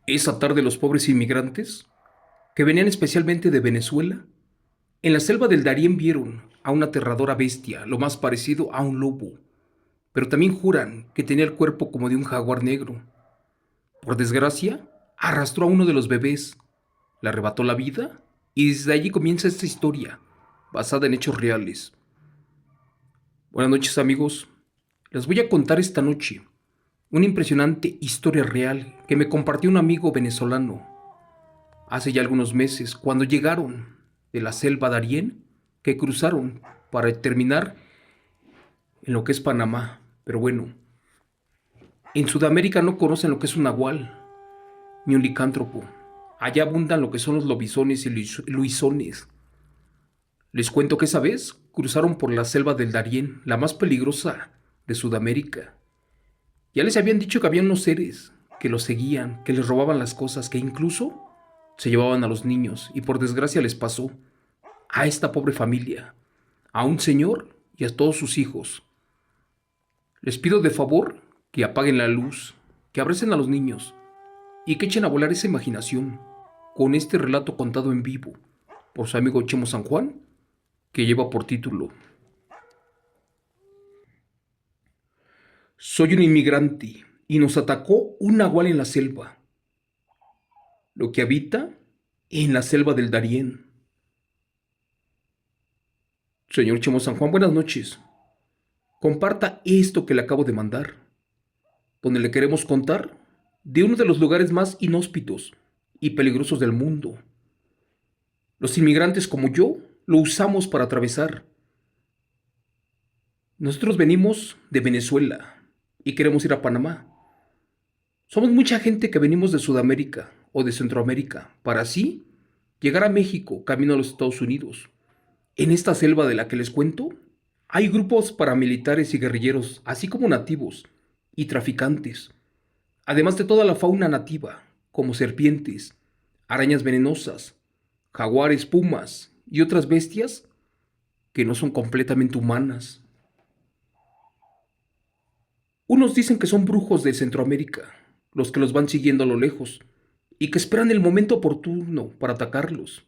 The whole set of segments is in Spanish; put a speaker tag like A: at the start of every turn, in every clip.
A: Esa tarde los pobres inmigrantes, que venían especialmente de Venezuela, en la selva del Darién vieron a una aterradora bestia, lo más parecido a un lobo, pero también juran que tenía el cuerpo como de un jaguar negro. Por desgracia, arrastró a uno de los bebés, le arrebató la vida y desde allí comienza esta historia, basada en hechos reales. Buenas noches amigos, les voy a contar esta noche una impresionante historia real que me compartió un amigo venezolano hace ya algunos meses, cuando llegaron de la selva Darién, que cruzaron para terminar en lo que es Panamá. Pero bueno, en Sudamérica no conocen lo que es un nahual, ni un licántropo. Allá abundan lo que son los lobisones y luisones. Les cuento que esa vez cruzaron por la selva del Darién, la más peligrosa de Sudamérica. Ya les habían dicho que había unos seres que los seguían, que les robaban las cosas, que incluso se llevaban a los niños, y por desgracia les pasó a esta pobre familia, a un señor y a todos sus hijos. Les pido de favor que apaguen la luz, que abracen a los niños y que echen a volar esa imaginación con este relato contado en vivo por su amigo Chemo San Juan, que lleva por título Soy un inmigrante y nos atacó un nahual en la selva, lo que habita en la selva del Darién. Señor Chemo San Juan, buenas noches. Comparta esto que le acabo de mandar, donde le queremos contar de uno de los lugares más inhóspitos y peligrosos del mundo. Los inmigrantes como yo lo usamos para atravesar. Nosotros venimos de Venezuela y queremos ir a Panamá. Somos mucha gente que venimos de Sudamérica o de Centroamérica para así llegar a México camino a los Estados Unidos. En esta selva de la que les cuento, hay grupos paramilitares y guerrilleros, así como nativos y traficantes, además de toda la fauna nativa, como serpientes, arañas venenosas, jaguares, pumas y otras bestias que no son completamente humanas. Unos dicen que son brujos de Centroamérica, los que los van siguiendo a lo lejos y que esperan el momento oportuno para atacarlos.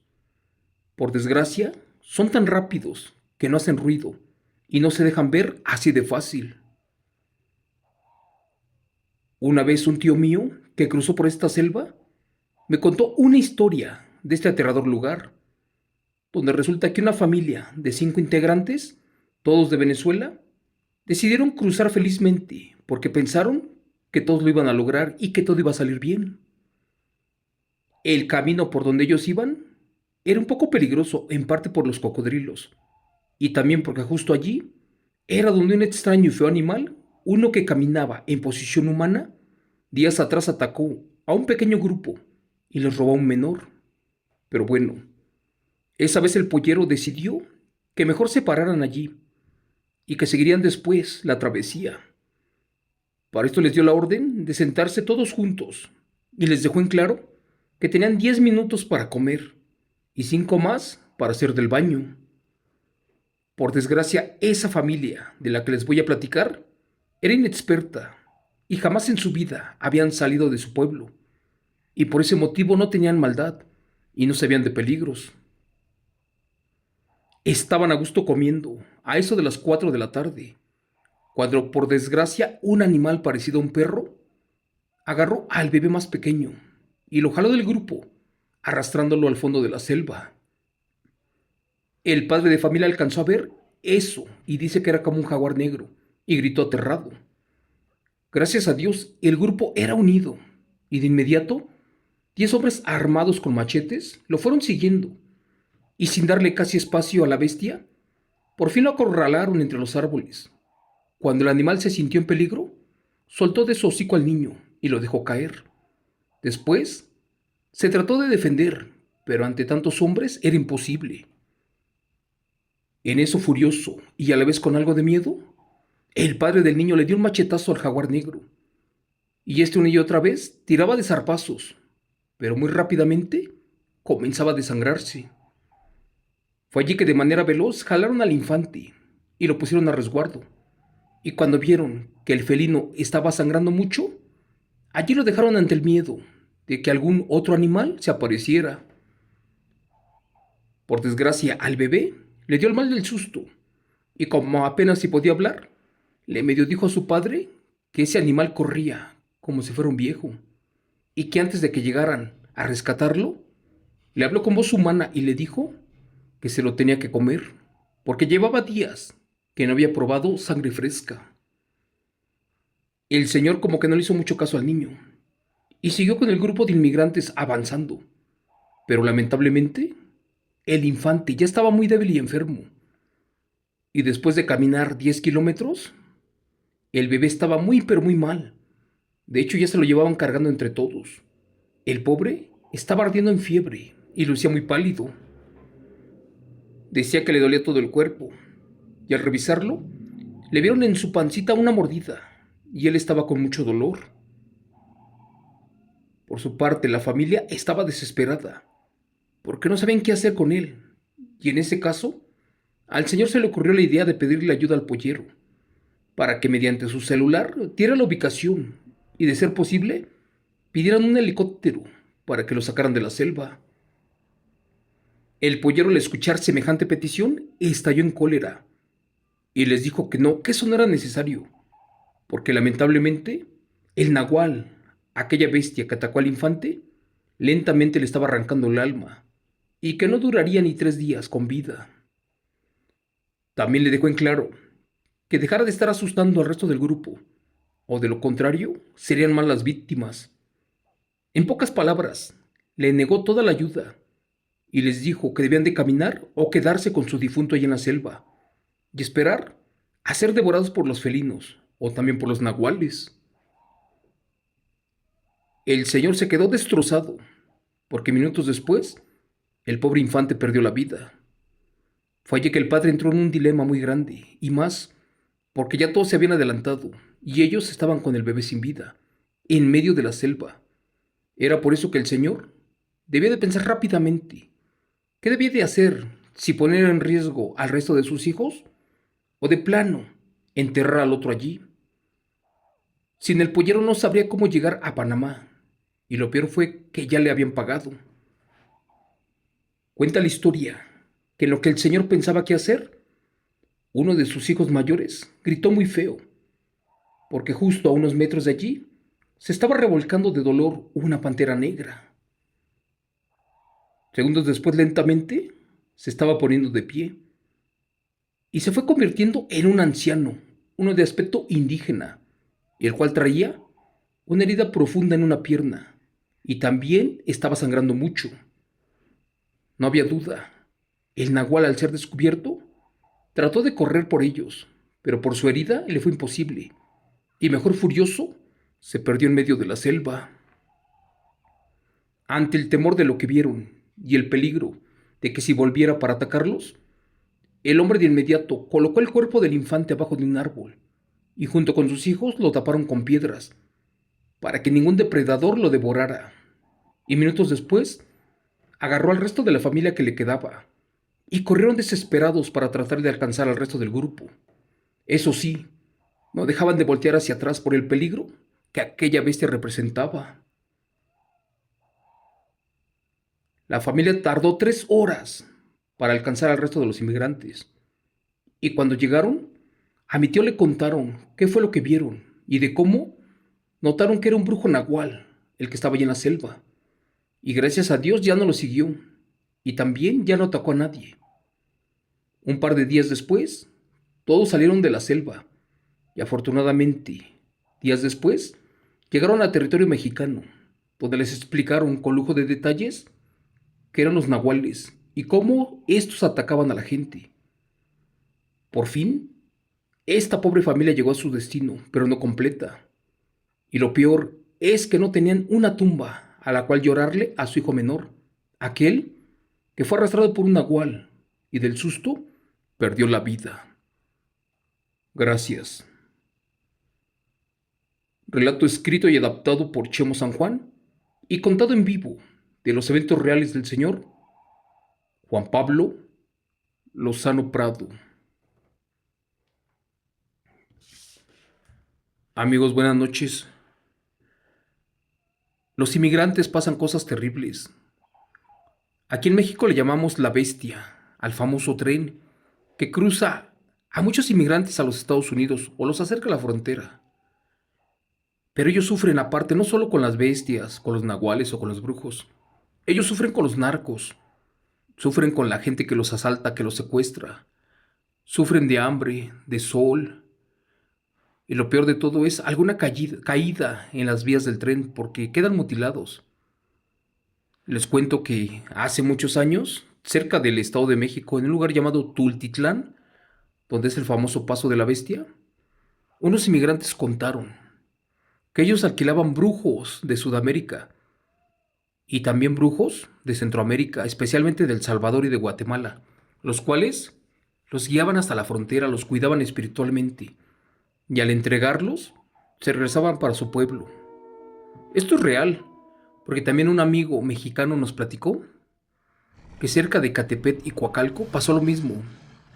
A: Por desgracia, son tan rápidos que no hacen ruido y no se dejan ver así de fácil. Una vez un tío mío que cruzó por esta selva me contó una historia de este aterrador lugar, donde resulta que una familia de 5 integrantes, todos de Venezuela, decidieron cruzar felizmente porque pensaron que todos lo iban a lograr y que todo iba a salir bien. El camino por donde ellos iban era un poco peligroso, en parte por los cocodrilos, y también porque justo allí era donde un extraño y feo animal, uno que caminaba en posición humana, días atrás atacó a un pequeño grupo y les robó a un menor. Pero bueno, esa vez el pollero decidió que mejor se pararan allí y que seguirían después la travesía. Para esto les dio la orden de sentarse todos juntos y les dejó en claro que tenían 10 minutos para comer y 5 más para hacer del baño. Por desgracia, esa familia de la que les voy a platicar era inexperta y jamás en su vida habían salido de su pueblo, y por ese motivo no tenían maldad y no sabían de peligros. Estaban a gusto comiendo, a eso de las 4 de la tarde, cuando por desgracia un animal parecido a un perro agarró al bebé más pequeño y lo jaló del grupo, arrastrándolo al fondo de la selva. El padre de familia alcanzó a ver eso y dice que era como un jaguar negro y gritó aterrado. Gracias a Dios, el grupo era unido y de inmediato 10 hombres armados con machetes lo fueron siguiendo y sin darle casi espacio a la bestia, por fin lo acorralaron entre los árboles. Cuando el animal se sintió en peligro, soltó de su hocico al niño y lo dejó caer. Después, se trató de defender, pero ante tantos hombres era imposible. En eso, furioso y a la vez con algo de miedo, el padre del niño le dio un machetazo al jaguar negro, y este una y otra vez tiraba de zarpazos, pero muy rápidamente comenzaba a desangrarse. Fue allí que de manera veloz jalaron al infante y lo pusieron a resguardo, y cuando vieron que el felino estaba sangrando mucho, allí lo dejaron ante el miedo de que algún otro animal se apareciera. Por desgracia, al bebé le dio el mal del susto, y como apenas si podía hablar, le medio dijo a su padre que ese animal corría como si fuera un viejo, y que antes de que llegaran a rescatarlo, le habló con voz humana y le dijo que se lo tenía que comer, porque llevaba días que no había probado sangre fresca. El señor como que no le hizo mucho caso al niño, y siguió con el grupo de inmigrantes avanzando, pero lamentablemente el infante ya estaba muy débil y enfermo, y después de caminar 10 kilómetros, el bebé estaba muy pero muy mal. De hecho ya se lo llevaban cargando entre todos. El pobre estaba ardiendo en fiebre y lucía muy pálido. Decía que le dolía todo el cuerpo, y al revisarlo, le vieron en su pancita una mordida, y él estaba con mucho dolor. Por su parte, la familia estaba desesperada, porque no sabían qué hacer con él. Y en ese caso, al señor se le ocurrió la idea de pedirle ayuda al pollero, para que mediante su celular diera la ubicación y, de ser posible, pidieran un helicóptero para que lo sacaran de la selva. El pollero, al escuchar semejante petición, estalló en cólera y les dijo que eso no era necesario, porque lamentablemente el nahual, aquella bestia que atacó al infante, lentamente le estaba arrancando el alma y que no duraría ni 3 días con vida. También le dejó en claro que dejara de estar asustando al resto del grupo, o de lo contrario, serían más las víctimas. En pocas palabras, le negó toda la ayuda y les dijo que debían de caminar o quedarse con su difunto allí en la selva y esperar a ser devorados por los felinos o también por los nahuales. El señor se quedó destrozado porque minutos después el pobre infante perdió la vida. Fue allí que el padre entró en un dilema muy grande, y más porque ya todos se habían adelantado y ellos estaban con el bebé sin vida, en medio de la selva. Era por eso que el señor debía de pensar rápidamente qué debía de hacer, si poner en riesgo al resto de sus hijos o de plano enterrar al otro allí. Sin el pollero no sabría cómo llegar a Panamá, y lo peor fue que ya le habían pagado. Cuenta la historia que en lo que el señor pensaba qué hacer, uno de sus hijos mayores gritó muy feo, porque justo a unos metros de allí se estaba revolcando de dolor una pantera negra. Segundos después, lentamente, se estaba poniendo de pie y se fue convirtiendo en un anciano, uno de aspecto indígena, y el cual traía una herida profunda en una pierna y también estaba sangrando mucho. No había duda. El nahual, al ser descubierto, trató de correr por ellos, pero por su herida le fue imposible, y mejor furioso, se perdió en medio de la selva. Ante el temor de lo que vieron y el peligro de que si volviera para atacarlos, el hombre de inmediato colocó el cuerpo del infante abajo de un árbol y junto con sus hijos lo taparon con piedras para que ningún depredador lo devorara. Y minutos después, agarró al resto de la familia que le quedaba y corrieron desesperados para tratar de alcanzar al resto del grupo. Eso sí, no dejaban de voltear hacia atrás por el peligro que aquella bestia representaba. La familia tardó 3 horas para alcanzar al resto de los inmigrantes, y cuando llegaron, a mi tío le contaron qué fue lo que vieron y de cómo notaron que era un brujo nahual el que estaba allí en la selva, y gracias a Dios ya no lo siguió, y también ya no atacó a nadie. Un par de días después, todos salieron de la selva, y afortunadamente, días después, llegaron a territorio mexicano, donde les explicaron con lujo de detalles qué eran los nahuales y cómo estos atacaban a la gente. Por fin, esta pobre familia llegó a su destino, pero no completa. Y lo peor es que no tenían una tumba a la cual llorarle a su hijo menor, aquel que fue arrastrado por un nahual y del susto perdió la vida. Gracias. Relato escrito y adaptado por Chemo San Juan y contado en vivo de los eventos reales del señor Juan Pablo Lozano Prado. Amigos, buenas noches. Los inmigrantes pasan cosas terribles. Aquí en México le llamamos la bestia al famoso tren que cruza a muchos inmigrantes a los Estados Unidos o los acerca a la frontera. Pero ellos sufren aparte no solo con las bestias, con los nahuales o con los brujos. Ellos sufren con los narcos, sufren con la gente que los asalta, que los secuestra, sufren de hambre, de sol. Y lo peor de todo es alguna caída en las vías del tren porque quedan mutilados. Les cuento que hace muchos años, cerca del Estado de México, en un lugar llamado Tultitlán, donde es el famoso Paso de la Bestia, unos inmigrantes contaron que ellos alquilaban brujos de Sudamérica y también brujos de Centroamérica, especialmente de El Salvador y de Guatemala, los cuales los guiaban hasta la frontera, los cuidaban espiritualmente y al entregarlos se regresaban para su pueblo. Esto es real, porque también un amigo mexicano nos platicó que cerca de Catepet y Coacalco pasó lo mismo,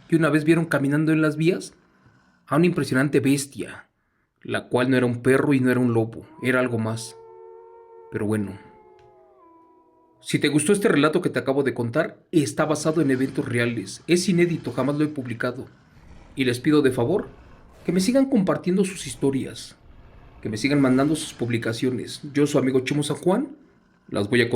A: que una vez vieron caminando en las vías a una impresionante bestia, la cual no era un perro y no era un lobo, era algo más. Pero bueno, si te gustó este relato que te acabo de contar, está basado en eventos reales, es inédito, jamás lo he publicado. Y les pido de favor que me sigan compartiendo sus historias, que me sigan mandando sus publicaciones. Yo, su amigo Chimo San Juan, las voy a